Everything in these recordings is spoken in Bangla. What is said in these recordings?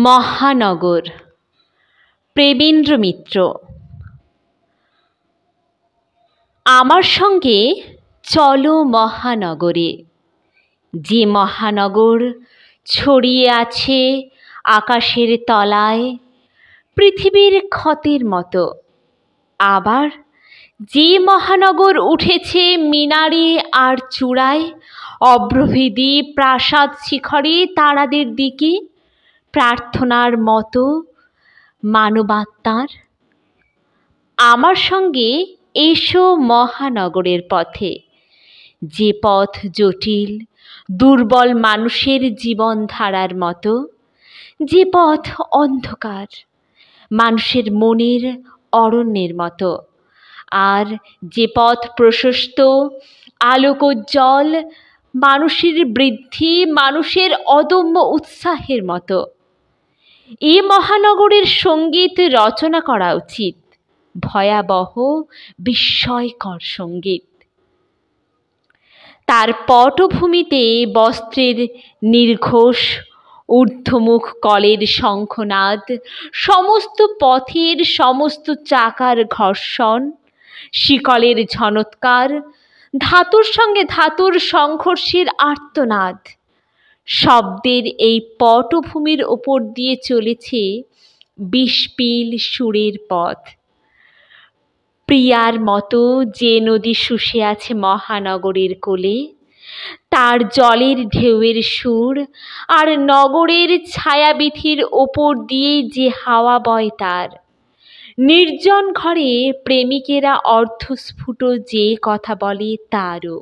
মহানগর, প্রেমেন্দ্র মিত্র। আমার সঙ্গে চলো মহানগরে, যে মহানগর ছড়িয়ে আছে আকাশের তলায় পৃথিবীর ক্ষতের মতো। আবার যে মহানগর উঠেছে মিনারে আর চূড়ায়, অভ্রভেদী প্রাসাদ শিখরে তারাদের দিকে, প্রার্থনার মতো মানবাত্মার। আমার সঙ্গে এসো মহানগরের পথে, যে পথ জটিল দুর্বল মানুষের জীবনধারার মতো, যে পথ অন্ধকার মানুষের মনের অরণ্যের মতো, আর যে পথ প্রশস্ত আলোকোজ্জ্বল মানুষের বৃদ্ধি, মানুষের অদম্য উৎসাহের মতো। এ মহানগরের সঙ্গীত রচনা করা উচিত, ভয়াবহ বিস্ময়কর সঙ্গীত। তার পটভূমিতে বস্ত্রের নির্ঘোষ, ঊর্ধ্বমুখ কলের শঙ্খনাদ, সমস্ত পথের সমস্ত চাকার ঘর্ষণ, শিকলের ঝনৎকার, ধাতুর সঙ্গে ধাতুর সংঘর্ষের আর্তনাদ। শব্দের এই পটভূমির ওপর দিয়ে চলেছে বিষপিল সুরের পথ। প্রিয়ার মতো যে নদী শুষে আছে মহানগরের কোলে, তার জলের ঢেউয়ের সুর, আর নগরের ছায়াবিথির ওপর দিয়ে যে হাওয়া বয় তার। নির্জন ঘরে প্রেমিকেরা অর্ধস্ফুট যে কথা বলে তারও।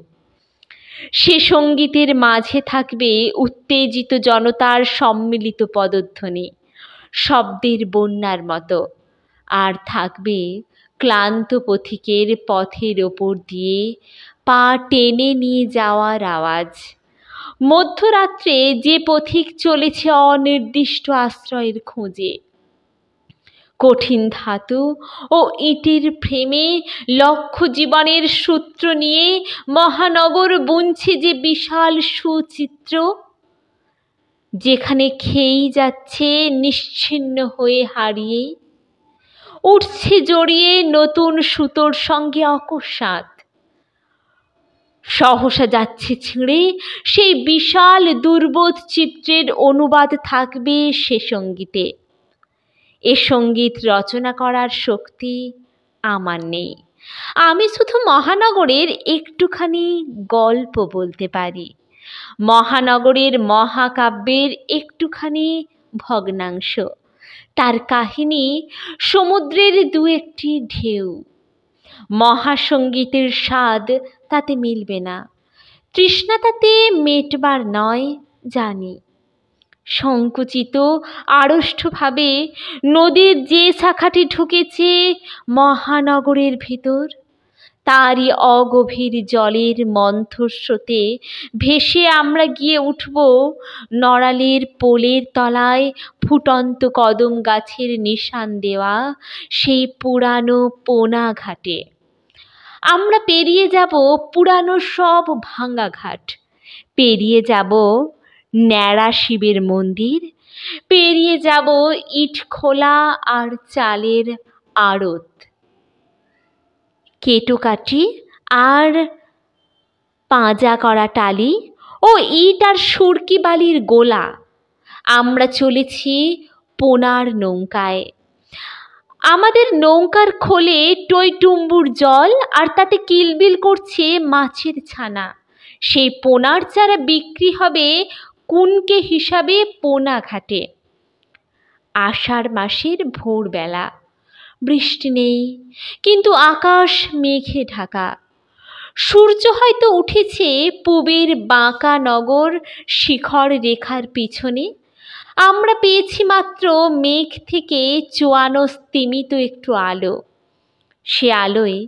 সে সঙ্গীতের মাঝে থাকবে উত্তেজিত জনতার সম্মিলিত পদধ্বনি, শব্দের বন্যার মতো। আর থাকবে ক্লান্ত পথিকের পথের ওপর দিয়ে পা টেনে নিয়ে যাওয়ার আওয়াজ। মধ্যরাত্রে যে পথিক চলেছে অনির্দিষ্ট আশ্রয়ের খোঁজে, কঠিন ধাতু ও ইটের ফ্রেমে লক্ষ জীবনের সূত্র নিয়ে মহানগর বুনছে যে বিশাল সুচিত্র, যেখানে খেয়েই যাচ্ছে নিশ্চিহ্ন হয়ে হারিয়ে, উঠছে জড়িয়ে নতুন সুতোর সঙ্গে অকস্মাৎ। সহসা যাচ্ছে ছিঁড়ে সেই বিশাল দুর্বোধ চিত্রের অনুবাদ থাকবে সে সঙ্গীতে। এ সঙ্গীত রচনা করার শক্তি আমার নেই। আমি শুধু মহানগরের একটুখানি গল্প বলতে পারি, মহানগরের মহাকাব্যের একটুখানি ভগ্নাংশ। তার কাহিনী সমুদ্রের দু একটি ঢেউ। মহাসঙ্গীতের স্বাদ তাতে মিলবে না, তৃষ্ণা তাতে মেটবার নয়, জানি। সংকুচিত আড়ষ্টভাবে নদীর যে শাখাটি ঢুকেছে মহানগরের ভিতর, তারই অগভীর জলের মন্থর স্রোতে ভেসে আমরা গিয়ে উঠব নড়ালের পোলের তলায় ফুটন্ত কদম গাছের নিশান দেওয়া সেই পুরানো পোনা ঘাটে। আমরা পেরিয়ে যাব পুরানো সব ভাঙা ঘাট, পেরিয়ে যাব ন্যাড়া শিবের মন্দির, পেরিয়ে যাব ইট খোলা আর চালের আড়ত, কেটোকাঠি আর পাঁজা করা টালি ও ইট আর সুরকি বালির গোলা। আমরা চলেছি পোনার নৌকায়। আমাদের নৌকার খোলে টইটুম্বুর জল, আর তাতে কিলবিল করছে মাছের ছানা। সেই পোনার চারা বিক্রি হবে কুনকে হিসাবে পোনা ঘাটে। আষাঢ় মাসের ভোরবেলা, বৃষ্টি নেই, কিন্তু আকাশ মেঘে ঢাকা। সূর্য হয়তো উঠেছে পূবের বাঁকা নগর শিখর রেখার পিছনে। আমরা পেয়েছি মাত্র মেঘ থেকে চোয়ানো স্তিমিত একটু আলো। সে আলোয়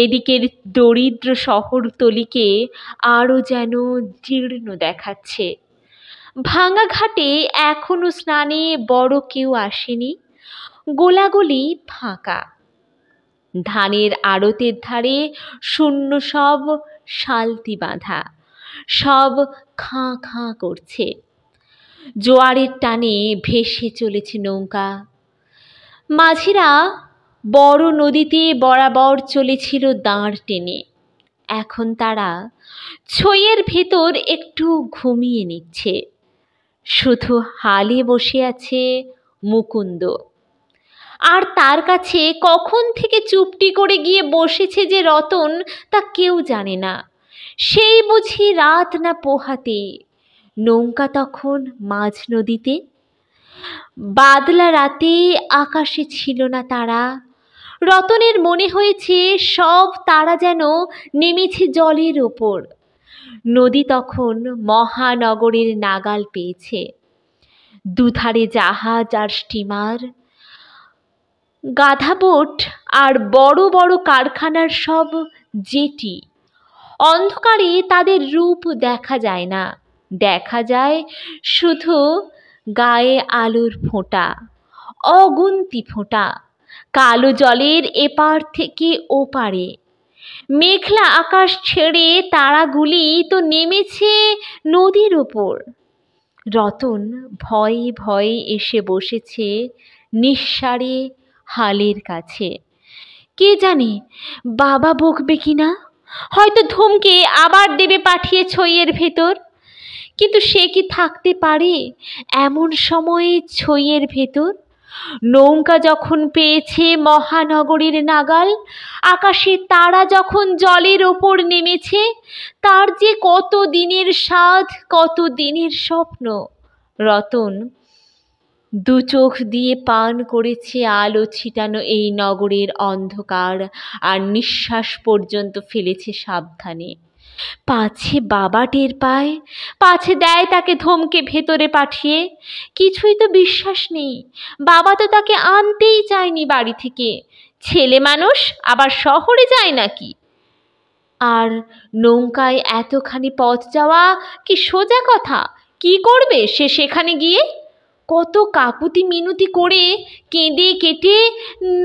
এদিকের দরিদ্র শহরতলিকে আরও যেন জীর্ণ দেখাচ্ছে। ভাঙা ঘাটে এখনো স্নানে বড় কেউ আসেনি, গোলাগুলি ফাঁকা। ধানের আড়তের ধারে শূন্য সব শালতি বাঁধা, সব খাঁ খাঁ করছে। জোয়ারের টানে ভেসে চলেছে নৌকা। মাঝিরা বড় নদীতে বরাবর চলেছিল দাঁড় টেনে। এখন তারা ছইয়ের ভেতর একটু ঘুমিয়ে নিচ্ছে। শুধু হালে বসে আছে মুকুন্দ। আর তার কাছে কখন থেকে চুপটি করে গিয়ে বসেছে যে রতন, তা কেউ জানে না। সেই বুঝি রাত না পোহাতে নৌকা তখন মাঝ নদীতে। বাদলা রাতে আকাশে ছিল না তারা। রতনের মনে হয়েছে সব তারা যেন নেমেছে জলের ওপর। নদী তখন মহানগরের নাগাল পেয়েছে। দুধারে জাহাজ আর স্টিমার, গাধাবোট আর বড় বড় কারখানার সব জেটি। অন্ধকারে তাদের রূপ দেখা যায় না, দেখা যায় শুধু গায়ে আলোর ফোঁটা, অগুন্তি ফোঁটা, কালো জলের এপার থেকে ওপারে। মেঘলা আকাশ ছেড়ে তারাগুলি তো নেমেছে নদীর ওপর। রতন ভয়ে ভয়ে এসে বসেছে নিঃসাড়ে হালের কাছে। কে জানে বাবা বকবে কিনা, হয়তো ধমকে আবার দেবে পাঠিয়ে ছইয়ের ভেতর। কিন্তু সে কি থাকতে পারে এমন সময়ে ছইয়ের ভেতর? নৌকা যখন পেয়েছে মহানগরীর নাগাল, আকাশে তারা যখন জলের ওপর নেমেছে, তার যে কত দিনের সাধ, কত দিনের স্বপ্ন। রতন দু চোখ দিয়ে পান করেছে আলো ছিটানো এই নগরের অন্ধকার, আর নিঃশ্বাস পর্যন্ত ফেলেছে সাবধানে। পাছে বাবা টের পায়, পাছে দেয় তাকে ধমকে ভেতরে পাঠিয়ে। কিছুই তো বিশ্বাস নেই, বাবা তো তাকে আনতেই চায়নি বাড়ি থেকে। ছেলে মানুষ আবার শহরে যায় নাকি? আর নৌকায় এতখানি পথ যাওয়া কি সোজা কথা? কি করবে সে সেখানে গিয়ে? কত কাকুতি মিনতি করে কেঁদে কেটে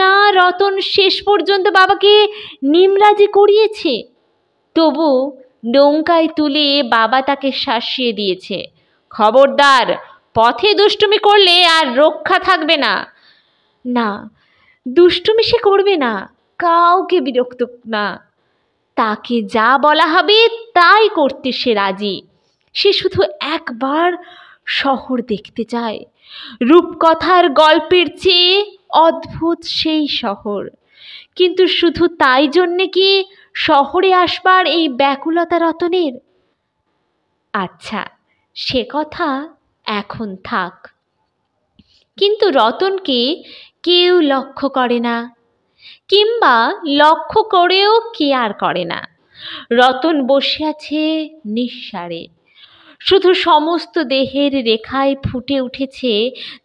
না রতন শেষ পর্যন্ত বাবাকে নিমরাজি করিয়েছে। তবু নৌকায় তুলে বাবা তাকে শাসিয়ে দিয়েছে, খবরদার, পথে দুষ্টুমি করলে আর রক্ষা থাকবে না। না, দুষ্টুমি সে করবে না, কাউকে বিরক্ত না। তাকে যা বলা হবে তাই করতে সে রাজি। সে শুধু একবার শহর দেখতে চায়, রূপকথার গল্পের চেয়ে অদ্ভুত সেই শহর। কিন্তু শুধু তাই জন্যে কি শহরে আসবার এই ব্যাকুলতা রতনের? আচ্ছা, সে কথা এখন থাক। কিন্তু রতনকে কেউ লক্ষ্য করে না, কিংবা লক্ষ্য করেও কেয়ার করে না। রতন বসে আছে নিঃসাড়ে। শুধু সমস্ত দেহের রেখায় ফুটে উঠেছে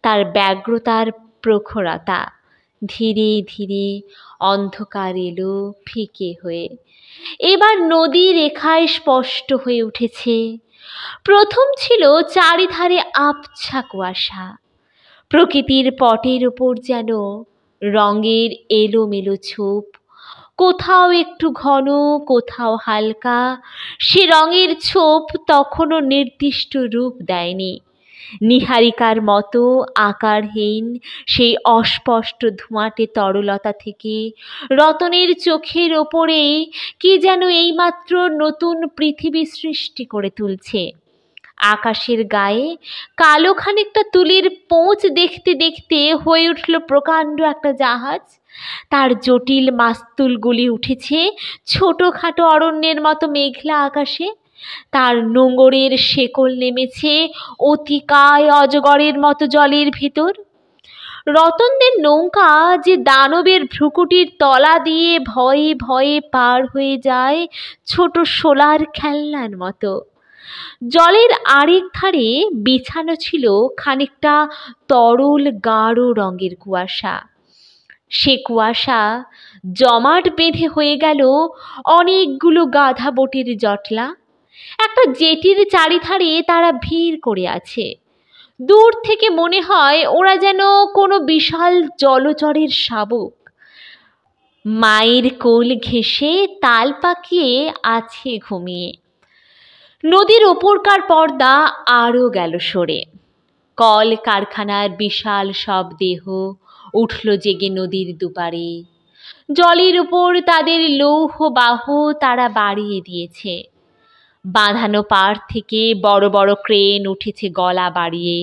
তার ব্যগ্রতার প্রখরতা। ধীরে ধীরে অন্ধকার এলো ফিকে হয়ে। এবার নদী রেখায় স্পষ্ট হয়ে উঠেছে। প্রথম ছিল চারিধারে আবছা কুয়াশা। প্রকৃতির পটের ওপর যেন রঙের এলোমেলো ছোপ, কোথাও একটু ঘন, কোথাও হালকা। সে রঙের ছোপ তখনও নির্দিষ্ট রূপ দেয়নি। নীহারিকার মতো আকারহীন সেই অস্পষ্ট ধোঁয়াটে তরলতা থেকে রতনের চোখের ওপরে কি যেন এইমাত্র নতুন পৃথিবী সৃষ্টি করে তুলছে। আকাশের গায়ে কালো খানিকটা তুলির পোঁচ দেখতে দেখতে হয়ে উঠল প্রকাণ্ড একটা জাহাজ। তার জটিল মাস্তুলগুলি উঠেছে ছোটোখাটো অরণ্যের মতো মেঘলা আকাশে। তার নোঙরের শেকল নেমেছে অতিকায় অজগরের মতো জলের ভেতর। রতনদের নৌকা যে দানবের ভ্রুকুটির তলা দিয়ে ভয়ে ভয়ে পার হয়ে যায় ছোট শোলার খেলনার মতো। জলের আরেক ধারে বিছানো ছিল খানিকটা তরল গাঢ় রঙের কুয়াশা। সে কুয়াশা জমাট বেঁধে হয়ে গেল অনেকগুলো গাধা বোটের জটলা। একটা জেটির চারিধারে তারা ভিড় করে আছে। দূর থেকে মনে হয় ওরা যেন কোনো বিশাল জলচরের শাবক, মায়ের কোল ঘেঁষে তাল পাকিয়ে আছে ঘুমিয়ে। নদীর ওপরকার পর্দা আরও গেল সরে। কল কারখানার বিশাল সব দেহ উঠল জেগে নদীর দুপারে। জলের উপর তাদের লৌহ বাহু তারা বাড়িয়ে দিয়েছে। বাঁধানো পাড় থেকে বড় বড় ক্রেন উঠেছে গলা বাড়িয়ে।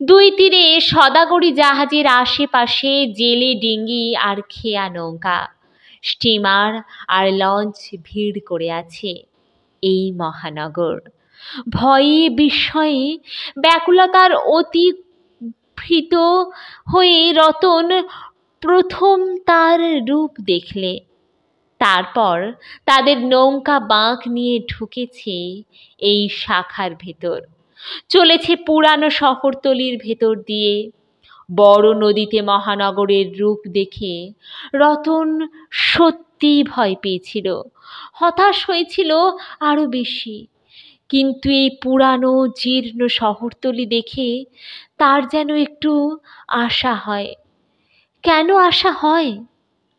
দুই তীরে সদাগরি জাহাজের আশেপাশে জেলে ডিঙ্গি আর খেয়া নৌকা, স্টিমার আর লঞ্চ ভিড় করে আছে। এই মহানগর ভয়ে বিস্ময়ে ব্যাকুলতার অতিভীত হয়ে রতন প্রথম তার রূপ দেখলে। তারপর তাদের নৌকা বাঁক নিয়ে ঢুকেছে এই শাখার ভেতর, চলেছে পুরানো শহরতলির ভেতর দিয়ে। বড় নদীতে মহানগরের রূপ দেখে রতন সত্যি ভয় পেয়েছিল, হতাশ হয়েছিল আরো বেশি। কিন্তু এই পুরানো জীর্ণ শহরতলি দেখে তার যেন একটু আশা হয়। কেন আশা হয়?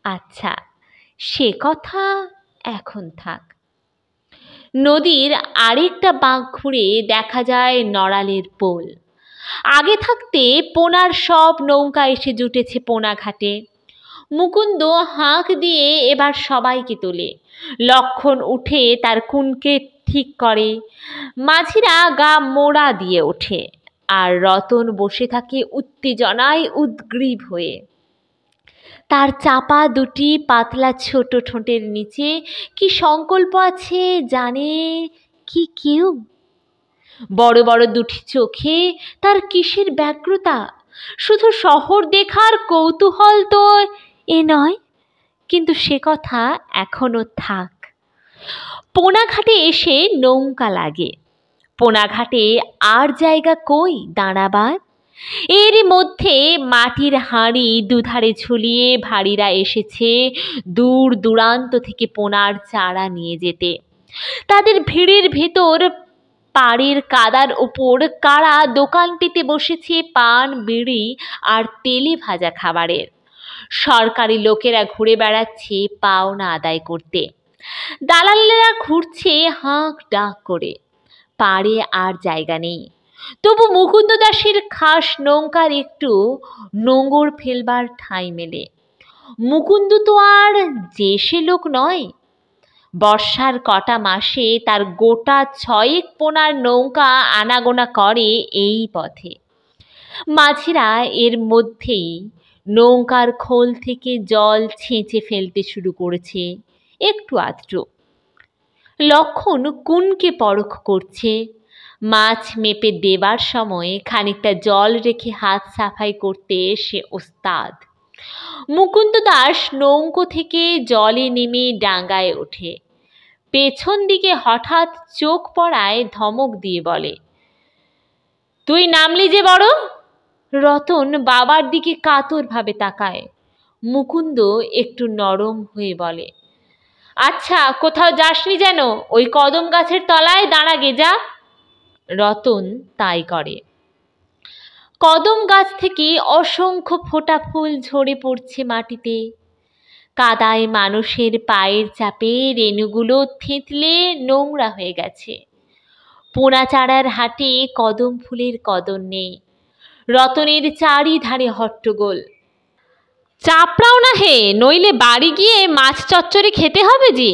আচ্ছা, সে কথা এখন থাক। নদীর আরেকটা বাঁক ঘুরে দেখা যায় নড়ালের পোল। আগে থাকতে পোনার সব নৌকা এসে জুটেছে পোনা ঘাটে। মুকুন্দ হাঁক দিয়ে এবার সবাইকে তোলে। লক্ষণ উঠে তার কুনকে ঠিক করে। মাঝিরা গা মোড়া দিয়ে ওঠে, আর রতন বসে থাকে উত্তেজনায় উদ্গ্রীব হয়ে। তার চাপা দুটি পাতলা ছোট ঠোঁটের নিচে কি সংকল্প আছে জানে কি কেউ? বড় বড় দুটি চোখে তার কিসের ব্যগ্রতা? শুধু শহর দেখার কৌতূহল তো এ নয়, কিন্তু সে কথা এখনো থাক। পোনাঘাটে এসে নৌকা লাগে। পোনাঘাটে আর জায়গা কই দাঁড়াবার? এর মধ্যে মাটির হাঁড়ি দুধারে ঝুলিয়ে ভারীরা এসেছে দূর দূরান্ত থেকে পোনার চারা নিয়ে যেতে। তাদের ভিড়ের ভেতর পাড়ের কাদার ওপর কারা দোকান পেতে বসেছে পান, বিড়ি আর তেলে ভাজা খাবারের। সরকারি লোকেরা ঘুরে বেড়াচ্ছে পাওনা আদায় করতে। দালালেরা ঘুরছে হাঁক ডাক করে। পাড়ে আর জায়গা নেই। তবু মুকুন্দ দাসের খাস নৌকার একটু নোঙর ফেলবার ঠাঁই মেলে। মুকুন্দ তো আর যে সে লোক নয়। বর্ষার কটা মাসে তার গোটা 6 পোনার নৌকা আনাগোনা করে এই পথে। মাঝিরা এর মধ্যেই নৌকার খোল থেকে জল ছেঁচে ফেলতে শুরু করেছে একটু আধটু। লক্ষণ কুনকে পরখ করছে। মাছ মেপে দেবার সময় খানিকটা জল রেখে হাত সাফাই করতে সে ওস্তাদ। মুকুন্দ দাস নৌকো থেকে জলে নেমে ডাঙ্গায় ওঠে। পেছন দিকে হঠাৎ চোখ পড়ায় ধমক দিয়ে বলে, তুই নামলি যে বড়? রতন বাবার দিকে কাতরভাবে তাকায়। মুকুন্দ একটু নরম হয়ে বলে, আচ্ছা, কোথাও যাসনি যেন? ওই কদম গাছের তলায় দাঁড়া গে যা। রতন তাই করে। কদম গাছ থেকে অসংখ্য ফোঁটা ফুল ঝরে পড়ছে মাটিতে। কাদায় মানুষের পায়ের চাপে রেণুগুলো থেঁতলে নোংরা হয়ে গেছে। পোনাচাড়ার হাটে কদম ফুলের কদর নেই। রতনের চারিধারে হট্টগোল। চাপড়াও না হে, নইলে বাড়ি গিয়ে মাছ চচ্চড়ি খেতে হবে যে।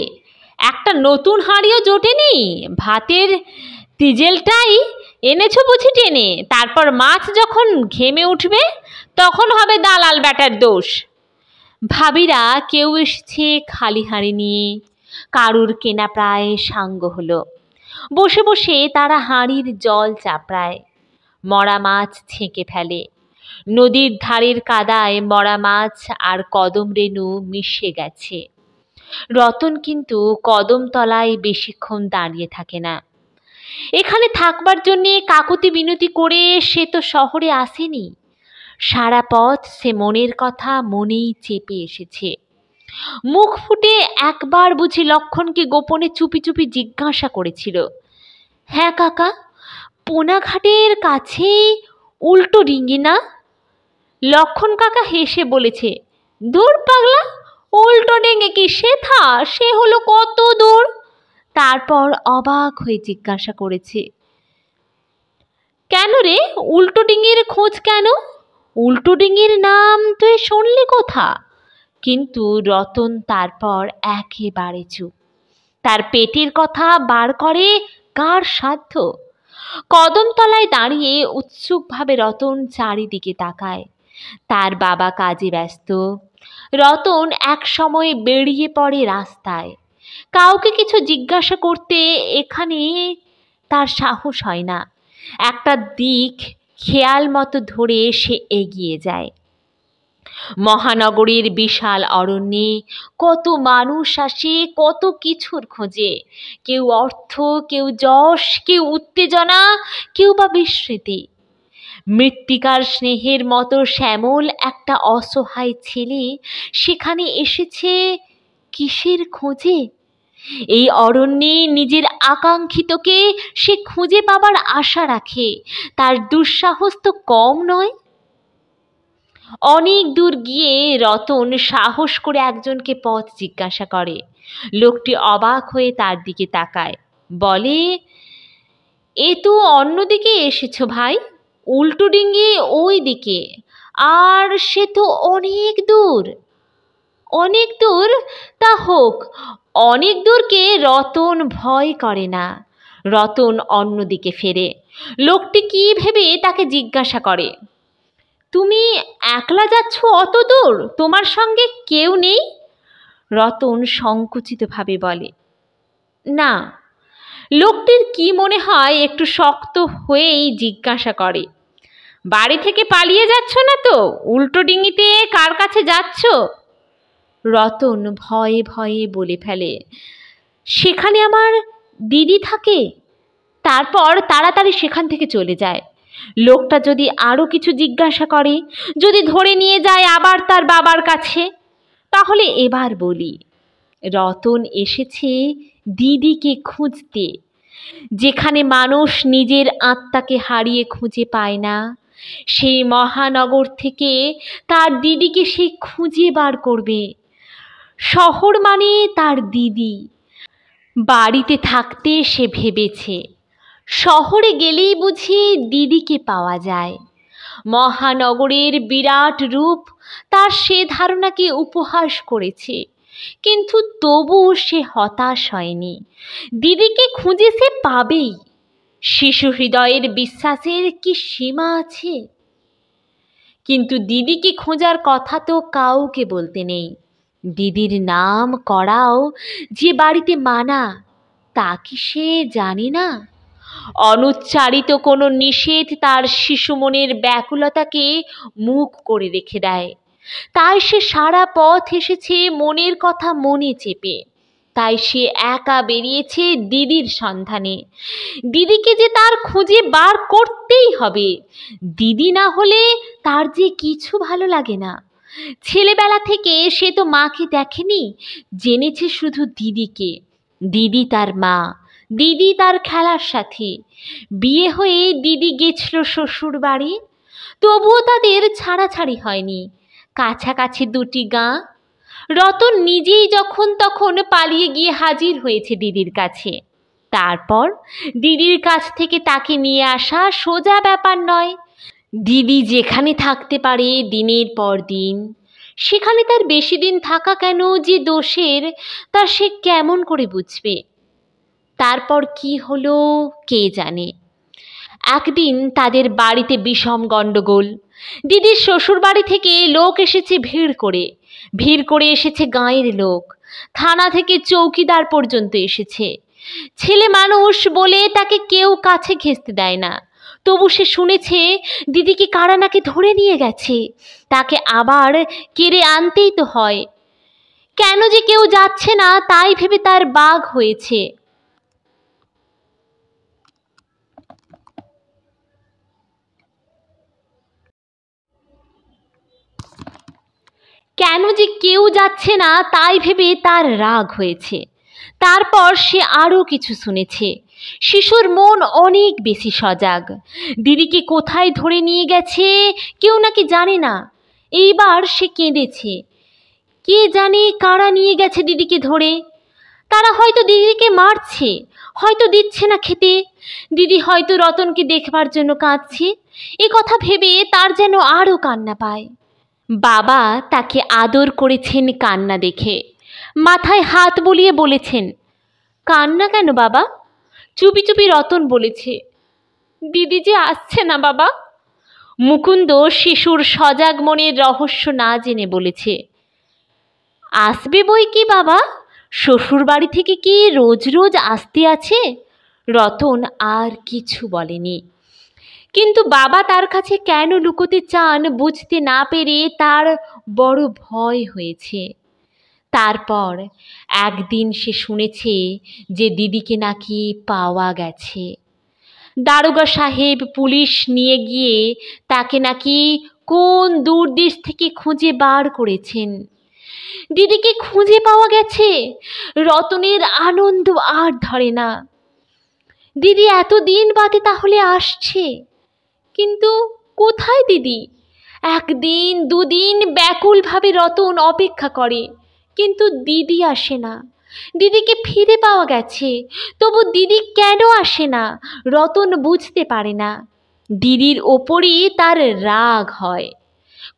একটা নতুন হাঁড়িও জোটেনি। ভাতের তিজেলটাই এনেছো বুঝি টেনে। তারপর মাছ যখন ঘেমে উঠবে তখন হবে দালাল ব্যাটার দোষ। ভাবিরা কেউ এসেছে খালি হাঁড়ি নিয়ে। কারুর কেনা প্রায় সাঙ্গ হলো। বসে বসে তারা হাঁড়ির জল চাপড়ায়, মরা মাছ ছেঁকে ফেলে। নদীর ধারের কাদায় মরা মাছ আর কদম রেণু মিশে গেছে। রতন কিন্তু কদম তলায় বেশিক্ষণ দাঁড়িয়ে থাকে না। এখানে থাকবার জন্যে কাকুতি মিনতি করে সে তো শহরে আসেনি। সারা পথ সে মনের কথা মনেই চেপে এসেছে। মুখ ফুটে একবার বুঝি লক্ষণকে গোপনে চুপি চুপি জিজ্ঞাসা করেছিল, হ্যাঁ কাকা, পোনাঘাটের কাছে উল্টো ডিঙ্গি না? লক্ষণ কাকা হেসে বলেছে, দূর পাগলা, উল্টো ডিঙ্গি কি সেথা? সে হলো কত দূর। তারপর অবাক হয়ে জিজ্ঞাসা করেছে, কেন রে, উল্টো ডিঙির খোঁজ কেন? উল্টো ডিঙির নাম তুই শুনলি কোথা? কিন্তু রতন তারপর একেবারে চুপ। তার পেটের কথা বার করে কার সাধ্য? কদমতলায় দাঁড়িয়ে উৎসুকভাবে রতন চারিদিকে তাকায়। তার বাবা কাজে ব্যস্ত। রতন এক সময় বেরিয়ে পড়ে রাস্তায়। কাউকে কিছু জিজ্ঞাসা করতে এখানে তার সাহস হয় না। একটা দিক খেয়াল মতো ধরে সে এগিয়ে যায়। মহানগরীর বিশাল অরণ্যে কত মানুষ আসে কত কিছুর খোঁজে। কেউ অর্থ, কেউ যশ, কেউ উত্তেজনা, কেউ বা বিস্মৃতি। মৃত্তিকার স্নেহের মতো শ্যামল একটা অসহায় ছেলে সেখানে এসেছে কিসের খোঁজে? এই অরণ্যে নিজের আকাঙ্ক্ষিতকে সে খুঁজে পাবার আশা রাখে। তার দুঃসাহস তো কম নয়। অনেক দূর গিয়ে রতন সাহস করে একজনকে পথ জিজ্ঞাসা করে। লোকটি অবাক হয়ে তার দিকে তাকায়, বলে, এ তো অন্যদিকে এসেছো ভাই, উল্টো ডিঙি ওই দিকে, আর সে তো অনেক দূর। অনেক দূর? তা হোক, অনেক দূরকে রতন ভয় করে না। রতন অন্যদিকে ফেরে। লোকটি কি ভেবে তাকে জিজ্ঞাসা করে, তুমি একলা যাচ্ছ অত দূর? তোমার সঙ্গে কেউ নেই? রতন সংকুচিতভাবে বলে, না। লোকটির কি মনে হয় একটু শক্ত হয়েই জিজ্ঞাসা করে, বাড়ি থেকে পালিয়ে যাচ্ছ না তো? উল্টো ডিঙিতে কার কাছে যাচ্ছ? রতন ভয়ে ভয়ে বলে ফেলে, সেখানে আমার দিদি থাকে। তারপর তাড়াতাড়ি সেখান থেকে চলে যায়। লোকটা যদি আরও কিছু জিজ্ঞাসা করে, যদি ধরে নিয়ে যায় আবার তার বাবার কাছে, তাহলে এবার বলি, রতন এসেছে দিদিকে খুঁজতে। যেখানে মানুষ নিজের আত্মাকে হারিয়ে খুঁজে পায় না, সেই মহানগর থেকে তার দিদিকে সে খুঁজে বার করবে। শহর মানে তার দিদি। বাড়িতে থাকতে সে ভেবেছে শহরে গেলেই বুঝি দিদিকে পাওয়া যায়। মহানগরের বিরাট রূপ তার সে ধারণাকে উপহাস করেছে, কিন্তু তবু সে হতাশ হয়নি। দিদিকে খুঁজে সে পাবেই। শিশু হৃদয়ের বিশ্বাসের কি সীমা আছে? কিন্তু দিদিকে খোঁজার কথা তো কাউকে বলতে নেই। দিদির নাম করাও যে বাড়িতে মানা, তা কি সে জানে না? অনুচ্চারিত কোনো নিষেধ তার শিশু মনের ব্যাকুলতাকে মুখ করে রেখে দেয়। তাই সে সারা পথ এসেছে মনের কথা মনে চেপে। তাই সে একা বেরিয়েছে দিদির সন্ধানে। দিদিকে যে তার খুঁজে বার করতেই হবে। দিদি না হলে তার যে কিছু ভালো লাগে না। ছেলেবেলা থেকে সে তো মাকে দেখেনি, জেনেছে শুধু দিদিকে। দিদি তার মা, দিদি তার খেলার সাথী। বিয়ে হয়ে দিদি গেছিল শ্বশুর বাড়ি, তবুও তাদের ছাড়াছাড়ি হয়নি। কাছাকাছি দুটি গাঁ। রতন নিজেই যখন তখন পালিয়ে গিয়ে হাজির হয়েছে দিদির কাছে। তারপর দিদির কাছ থেকে তাকে নিয়ে আসা সোজা ব্যাপার নয়। দিদি যেখানে থাকতে পারে দিনের পর দিন, সেখানে তার বেশি দিন থাকা কেন যে দোষের, তা সে কেমন করে বুঝবে? তারপর কি হলো কে জানে। একদিন তাদের বাড়িতে বিষম গণ্ডগোল। দিদির শ্বশুর বাড়ি থেকে লোক এসেছে ভিড় করে এসেছে গাঁয়ের লোক। থানা থেকে চৌকিদার পর্যন্ত এসেছে। ছেলে মানুষ বলে তাকে কেউ কাছে ঘেঁষতে দেয় না। তবু সে শুনেছে দিদিকে কারা নাকি ধরে নিয়ে গেছে। তাকে আবার কেড়ে আনতেই তো হয়। কেন যে কেউ যাচ্ছে না তাই ভেবে তার বাঘ হয়েছে। কেন যে কেউ যাচ্ছে না তাই ভেবে তার রাগ হয়েছে। তারপর সে আরও কিছু শুনেছে। শিশুর মন অনেক বেশি সজাগ। দিদিকে কোথায় ধরে নিয়ে গেছে কেউ নাকি জানে না। এইবার সে কেঁদেছে। কে জানে কারা নিয়ে গেছে দিদিকে ধরে। তারা হয়তো দিদিকে মারছে, হয়তো দিচ্ছে না খেতে, দিদি হয়তো রতনকে দেখবার জন্য কাঁদছে। এ কথা ভেবে তার যেন আরও কান্না পায়। বাবা তাকে আদর করেছেন কান্না দেখে, মাথায় হাত বুলিয়ে বলেছেন, কান্না কেন বাবা? চুপি চুপি রতন বলেছে, দিদি যে আসছে না বাবা। মুকুন্দ শিশুর সজাগ মনের রহস্য না জেনে বলেছে, আসবে বই কি বাবা, শ্বশুর বাড়ি থেকে কি রোজ রোজ আসতে আছে? রতন আর কিছু বলেনি, কিন্তু বাবা তার কাছে কেন লুকোতে চান বুঝতে না পেরে তার বড় ভয় হয়েছে। তারপর একদিন সে শুনেছে যে দিদিকে নাকি পাওয়া গেছে। দারোগা সাহেব পুলিশ নিয়ে গিয়ে তাকে নাকি কোন দূর দেশ থেকে খুঁজে বার করেছেন। দিদিকে খুঁজে পাওয়া গেছে। রতনের আনন্দ আর ধরে না। দিদি এতদিন বাদে তাহলে আসছে, কিন্তু কোথায় দিদি? একদিন দুদিন ব্যাকুলভাবে রতন অপেক্ষা করে, কিন্তু দিদি আসে না। দিদিকে ফিরে পাওয়া গেছে, তবু দিদি কেন আসে না রতন বুঝতে পারে না। দিদির ওপরই তার রাগ হয়।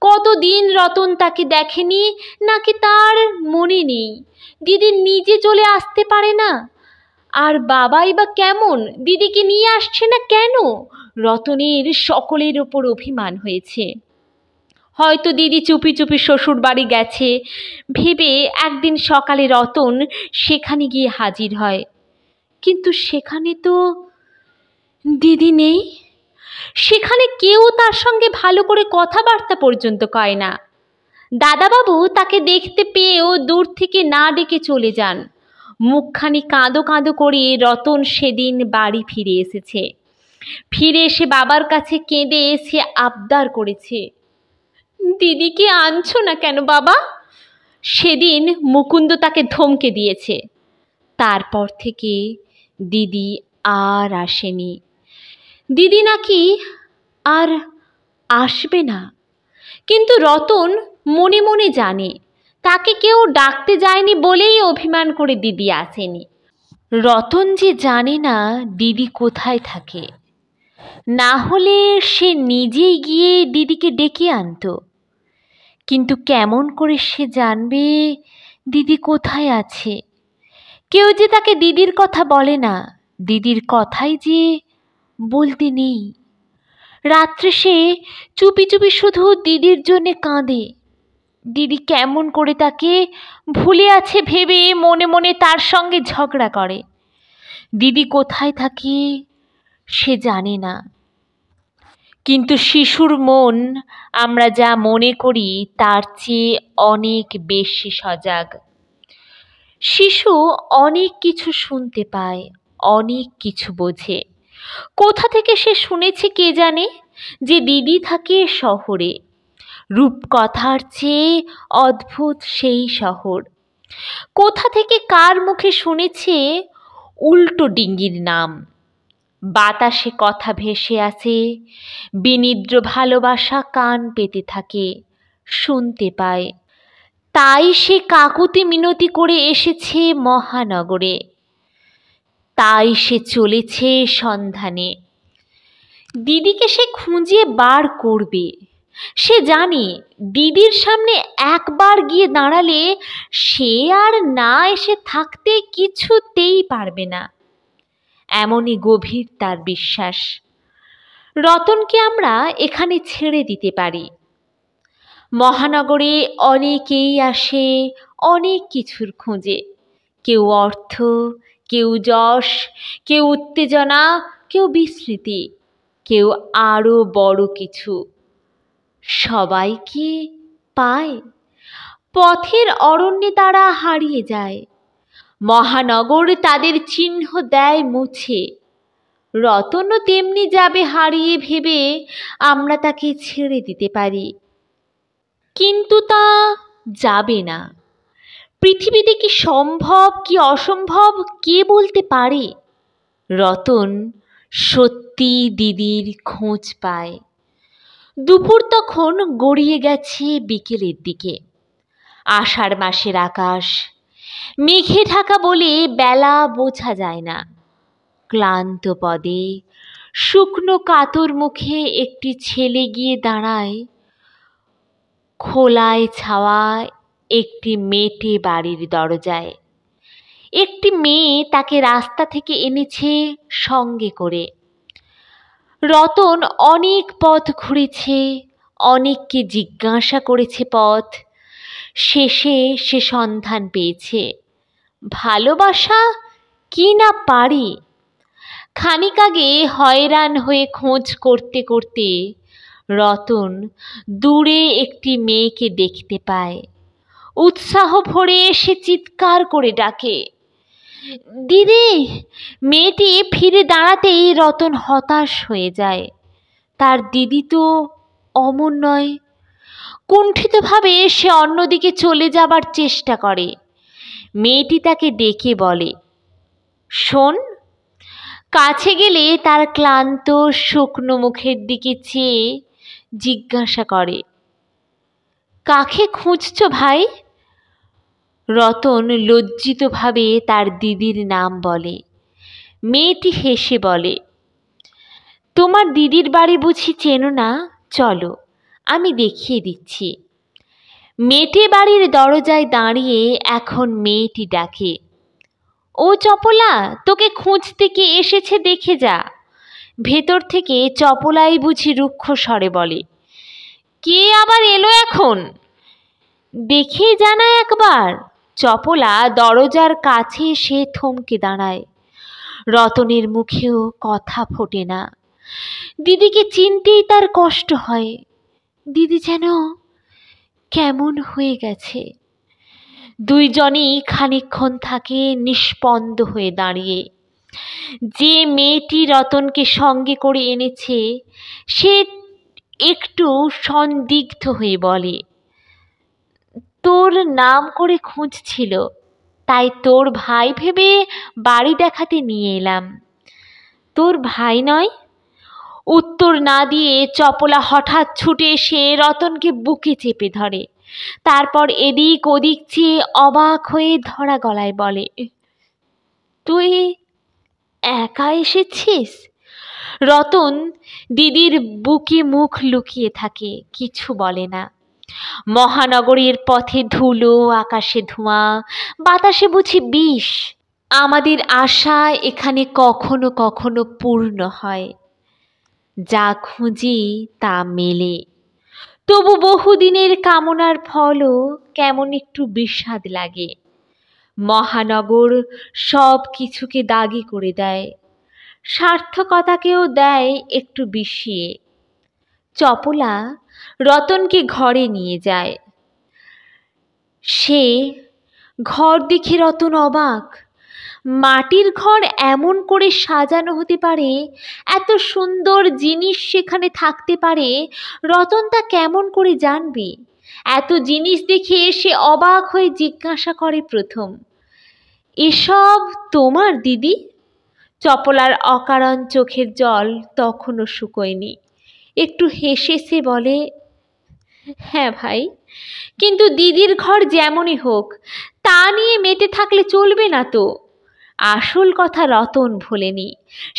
কতদিন রতন তাকে দেখেনি, নাকি তার মনে নেই? দিদি নিজে চলে আসতে পারে না, আর বাবাই বা কেমন, দিদিকে নিয়ে আসছে না কেন? রতনের সকলের ওপর অভিমান হয়েছে। হয়তো দিদি চুপি চুপি শ্বশুর বাড়ি গেছে ভেবে একদিন সকালে রতন সেখানে গিয়ে হাজির হয়, কিন্তু সেখানে তো দিদি নেই। সেখানে কেউ তার সঙ্গে ভালো করে কথাবার্তা পর্যন্ত কয় না। দাদাবাবু তাকে দেখতে পেয়েও দূর থেকে না ডেকে চলে যান। মুখখানি কাঁদো কাঁদো করে রতন সেদিন বাড়ি ফিরে এসেছে। ফিরে এসে বাবার কাছে কেঁদে এসে আবদার করেছে, দিদিকে আনছো না কেন বাবা? সেদিন মুকুন্দ তাকে ধমকে দিয়েছে। তারপর থেকে দিদি আর আসেনি। দিদি নাকি আর আসবে না, কিন্তু রতন মনে মনে জানে তাকে কেউ ডাকতে যায়নি বলেই অভিমান করে দিদি আসেনি। রতন যে জানে না দিদি কোথায় থাকে, না হলে সে নিজেই গিয়ে দিদিকে ডেকে আনতো। কিন্তু কেমন করে সে জানবে দিদি কোথায় আছে? কেউ যে তাকে দিদির কথা বলে না, দিদির কথাই যে বলতে নেই। রাত্রে সে চুপি চুপি শুধু দিদির জন্যে কাঁদে। দিদি কেমন করে তাকে ভুলে আছে ভেবে মনে মনে তার সঙ্গে ঝগড়া করে। দিদি কোথায় থাকে সে জানে না, কিন্তু শিশুর মন আমরা যা মনে করি তার চেয়ে অনেক বেশি সজাগ। শিশু অনেক কিছু শুনতে পায়, অনেক কিছু বোঝে। কোথা থেকে সে শুনেছে কে জানে যে দিদি থাকে শহরে। রূপকথার চেয়ে অদ্ভুত সেই শহর। কোথা থেকে কার মুখে শুনেছে উল্টো ডিঙ্গির নাম। বাতাসে কথা ভেসে আসে, বিনিদ্র ভালোবাসা কান পেতে থাকে, শুনতে পায়। তাই সে কাকুতি মিনতি করে এসেছে মহানগরে, তাই সে চলেছে সন্ধানে। দিদিকে সে খুঁজে বার করবে। সে জানে দিদির সামনে একবার গিয়ে দাঁড়ালে সে আর না এসে থাকতে কিছুতেই পারবে না, এমনই গভীর তার বিশ্বাস। রতনকে আমরা এখানে ছেড়ে দিতে পারি। মহানগরে অনেকেই আসে অনেক কিছুর খোঁজে, কেউ অর্থ, কেউ যশ, কেউ উত্তেজনা, কেউ বিস্মৃতি, কেউ আরও বড় কিছু। সবাই কি পায়? পথের অরণ্যে তারা হারিয়ে যায়। মহানগর তাদের চিহ্ন দেয় মুছে। রতনও তেমনি যাবে হারিয়ে ভেবে আমরা তাকে ছেড়ে দিতে পারি, কিন্তু তা যাবে না। পৃথিবীতে কি সম্ভব কি অসম্ভব কে বলতে পারে? রতন সত্যি দিদির খোঁজ পায়। দুপুর তখন গড়িয়ে গেছে বিকেলের দিকে। আষাঢ় মাসের আকাশ মেঘে ঢাকা বলে বেলা বোঝা যায় না। ক্লান্ত পদে শুকনো কাতর মুখে একটি ছেলে গিয়ে দাঁড়ায় খোলায় ছাওয়া একটি মেটে বাড়ির দরজায়। একটি মেয়ে তাকে রাস্তা থেকে এনেছে সঙ্গে করে। রতন অনেক পথ ঘুরেছে, অনেককে জিজ্ঞাসা করেছে পথ, শেষে সে সন্ধান পেয়েছে। ভালোবাসা কি না পারি। খানিক আগে হয়রান হয়ে খোঁজ করতে করতে রতন দূরে একটি মেয়েকে দেখতে পায়। উৎসাহ ভরে সে চিৎকার করে ডাকে, দিদি! মেয়েটি ফিরে দাঁড়াতেই রতন হতাশ হয়ে যায়। তার দিদি তো অমন নয়। কুণ্ঠিতভাবে সে অন্যদিকে চলে যাবার চেষ্টা করে। মেয়েটি তাকে ডেকে বলে, শোন। কাছে গেলে তার ক্লান্ত শুকনো মুখের দিকে চেয়ে জিজ্ঞাসা করে, কাকে খুঁজছ ভাই? রতন লজ্জিতভাবে তার দিদির নাম বলে। মেয়েটি হেসে বলে, তোমার দিদির বাড়ি বুঝি চেনো না? চলো, আমি দেখিয়ে দিচ্ছি। মেটে বাড়ির দরজায় দাঁড়িয়ে এখন মেয়েটি ডাকে, ও চপলা, তোকে খুঁজতে কে এসেছে দেখে যা। ভেতর থেকে চপলাই বুঝি রুক্ষ স্বরে বলে, কে আবার এলো এখন? দেখে জানা একবার। চপলা দরজার কাছে এসে থমকে দাঁড়ায়। রতনের মুখেও কথা ফোটে না। দিদিকে চিনতেই তার কষ্ট হয়। দিদি যেন কেমন হয়ে গেছে। দুইজনই খানিকক্ষণ থাকে নিস্পন্দ হয়ে দাঁড়িয়ে। যে মেয়েটি রতনকে সঙ্গে করে এনেছে সে একটু সন্দিগ্ধ হয়ে বলে, তোর নাম করে খুঁজছিল, তাই তোর ভাই ভেবে বাড়ি দেখাতে নিয়ে এলাম। তোর ভাই নয়? উত্তর না দিয়ে চপলা হঠাৎ ছুটে এসে রতনকে বুকে চেপে ধরে। তারপর এদিক ওদিক চেয়ে অবাক হয়ে ধরা গলায় বলে, তুই একা এসেছিস? রতন দিদির বুকে মুখ লুকিয়ে থাকে, কিছু বলে না। মহানগরীর পথে ধুলো, আকাশে ধোঁয়া, বাতাসে বুঝি বিষ। আমাদের আশা এখানে কখনো কখনো পূর্ণ হয়, যা খুঁজি তা মেলে। তবু বহুদিনের কামনার ফলও কেমন একটু বিস্বাদ লাগে। মহানগর সব কিছুকে দাগি করে দেয়, সার্থকতাকেও দেয় একটু বিষিয়ে। চপলা রতনকে ঘরে নিয়ে যায়। সে ঘর দেখে রতন অবাক। মাটির ঘর এমন করে সাজানো হতে পারে, এত সুন্দর জিনিস সেখানে থাকতে পারে, রতন তা কেমন করে জানবে? এত জিনিস দেখে সে অবাক হয়ে জিজ্ঞাসা করে প্রথম, এসব তোমার দিদি? চপলার অকারণ চোখের জল তখনও শুকোয়নি। একটু হেসে সে বলে, হ্যাঁ ভাই, কিন্তু দিদির ঘর যেমনই হোক তা নিয়ে মেতে থাকলে চলবে না তো। আসল কথা রতন ভোলেনি।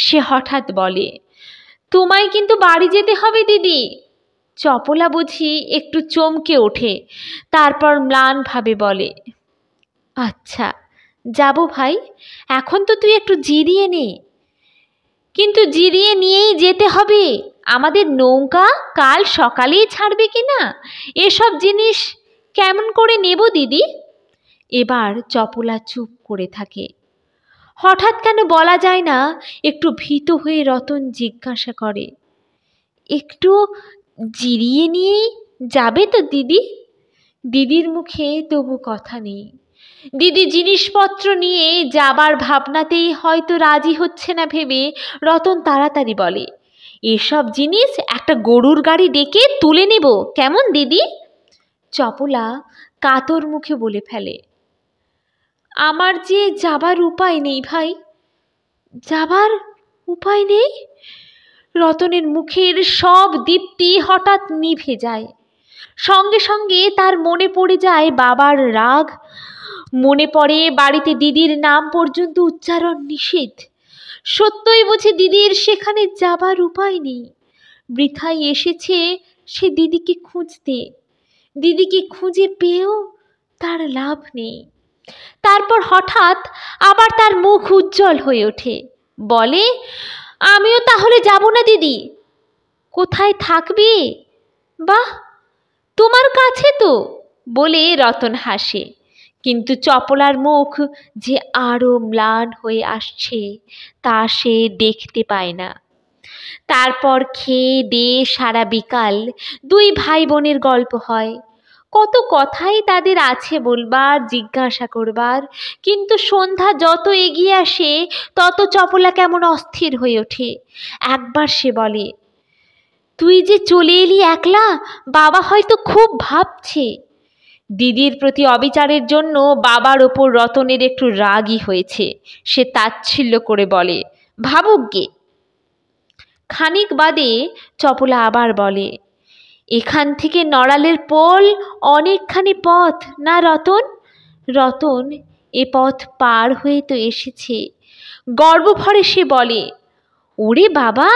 সে হঠাৎ বলে, তোমায় কিন্তু বাড়ি যেতে হবে দিদি। চপলা বুঝি একটু চমকে ওঠে, তারপর ম্লানভাবে বলে, আচ্ছা যাব ভাই, এখন তো তুই একটু জিরিয়ে নে। কিন্তু জিরিয়ে নিয়েই যেতে হবে। আমাদের নৌকা কাল সকালেই ছাড়বে কিনা, এসব জিনিস কেমন করে নেব দিদি? এবার চপলা চুপ করে থাকে। হঠাৎ কেন বলা যায় না, একটু ভীত হয়ে রতন জিজ্ঞাসা করে, একটু জিরিয়ে নিয়ে যাবে তো দিদি? দিদির মুখে তবু কথা নেই। দিদি জিনিসপত্র নিয়ে যাবার ভাবনাতেই হয়তো রাজি হচ্ছে না ভেবে রতন তাড়াতাড়ি বলে, এসব জিনিস একটা গরুর গাড়ি ডেকে তুলে নেব কেমন দিদি? চপলা কাতর মুখে বলে ফেলে, আমার যে যাবার উপায় নেই ভাই। যাবার উপায় নেই? রতনের মুখের সব দীপ্তি হঠাৎ নিভে যায়। সঙ্গে সঙ্গে তার মনে পড়ে যায় বাবার রাগ, মনে পড়ে বাড়িতে দিদির নাম পর্যন্ত উচ্চারণ নিষেধ। সত্যই বুঝি দিদির সেখানে যাবার উপায় নেই। বৃথাই এসেছে সে দিদিকে খুঁজতে। দিদিকে খুঁজে পেয়েও তার লাভ নেই। তারপর হঠাৎ আবার তার মুখ উজ্জ্বল হয়ে ওঠে, বলে, আমিও তাহলে যাব না দিদি। কোথায় থাকবে? বাহ, তোমার কাছে তো, বলে রতন হাসে। কিন্তু চপলার মুখ যে আরো ম্লান হয়ে আসছে তা সে দেখতে পায় না। তারপর খেয়ে দিয়ে সারা বিকাল দুই ভাই বোনের গল্প হয়। কত কথাই তাদের আছে বলবার, জিজ্ঞাসা করবার। কিন্তু সন্ধ্যা যত এগিয়ে আসে তত চপলা কেমন অস্থির হয়ে ওঠে। একবার সে বলে, তুই যে চলে এলি একলা, বাবা হয়তো খুব ভাবছে। দিদির প্রতি অবিচারের জন্য বাবার ওপর রতনের একটু রাগই হয়েছে। সে তাচ্ছিল্য করে বলে, ভাবুক গে। খানিক বাদে চপলা আবার বলে, এখান থেকে নড়ালের পোল অনেকখানি পথ না রতন? রতন এ পথ পার হয়ে তো এসেছে। গর্বভরে সে বলে, ওরে বাবা,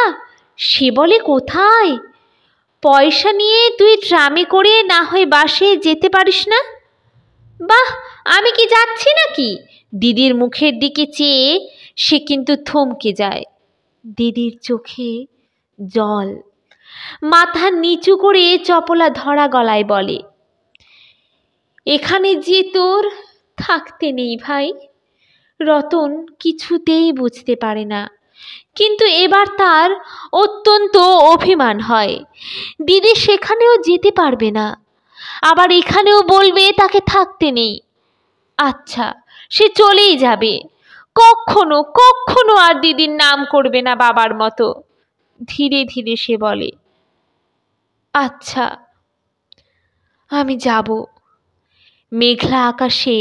সে বলে কোথায়? পয়সা নিয়ে তুই ট্রামে করে না হয় বাসে যেতে পারিস না? বাহ, আমি কি যাচ্ছি নাকি? দিদির মুখের দিকে চেয়ে সে কিন্তু থমকে যায়। দিদির চোখে জল। মাথা নিচু করে চপলা ধরা গলায় বলে, এখানে যে তোর থাকতে নেই ভাই। রতন কিছুতেই বুঝতে পারে না, কিন্তু এবার তার অত্যন্ত অভিমান হয়। দিদি সেখানেও যেতে পারবে না, আবার এখানেও বলবে তাকে থাকতে নেই। আচ্ছা, সে চলেই যাবে, কখনো কখনো আর দিদির নাম করবে না বাবার মতো। ধীরে ধীরে সে বলে, আচ্ছা, আমি যাব। মেঘলা আকাশে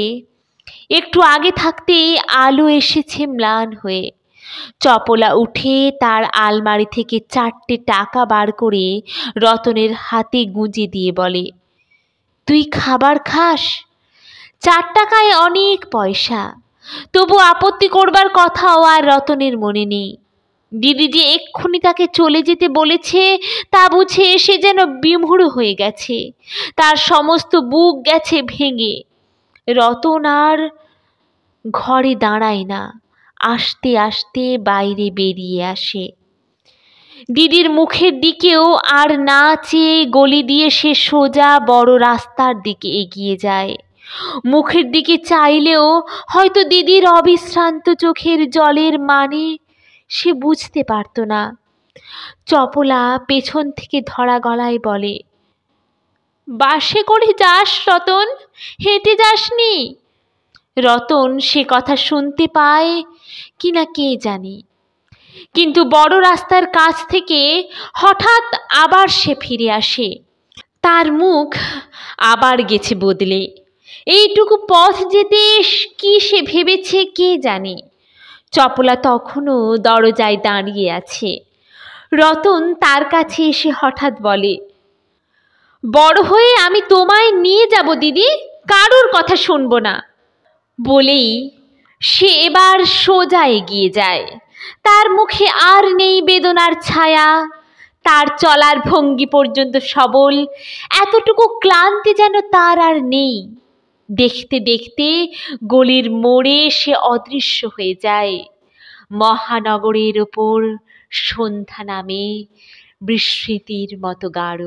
একটু আগে থাকতেই আলো এসেছে ম্লান হয়ে। চপলা উঠে তার আলমারি থেকে 4টে টাকা বার করে রতনের হাতে গুঁজে দিয়ে বলে, তুই খাবার খাস? 4 টাকায় অনেক পয়সা। তবু আপত্তি করবার কথাও আর রতনের মনে নেই। দিদি যে এক্ষুনি তাকে চলে যেতে বলেছে তা বুঝে সে যেন বিমূঢ় হয়ে গেছে। তার সমস্ত বুক গেছে ভেঙে। রতন আর ঘরে দাঁড়ায় না, আস্তে আস্তে বাইরে বেরিয়ে আসে। দিদির মুখের দিকেও আর না চেয়ে গলি দিয়ে সে সোজা বড় রাস্তার দিকে এগিয়ে যায়। মুখের দিকে চাইলেও হয়তো দিদির অবিশ্রান্ত চোখের জলের মানে সে বুঝতে পারত না। চপলা পেছন থেকে ধরা গলায় বলে, বাসে করে যাস রতন, হেঁটে যাসনি? রতন সে কথা শুনতে পায় কিনা কে জানে, কিন্তু বড় রাস্তার কাছ থেকে হঠাৎ আবার সে ফিরে আসে। তার মুখ আবার গেছে বদলে। এইটুকু পথ যেতে কি সে ভেবেছে কে জানে। চপলা তখনও দরজায় দাঁড়িয়ে আছে। রতন তার কাছে এসে হঠাৎ বলে, বড় হয়ে আমি তোমায় নিয়ে যাব দিদি, কারোর কথা শুনবো না। বলেই সে এবার সোজা এগিয়ে যায়। তার মুখে আর নেই বেদনার ছায়া। তার চলার ভঙ্গি পর্যন্ত সবল, এতটুকু ক্লান্তি যেন তার আর নেই। দেখতে দেখতে গলির মোড়ে সে অদৃশ্য হয়ে যায়। মহানগরের ওপর সন্ধ্যা নামে বিস্মৃতির মতো গাঢ়।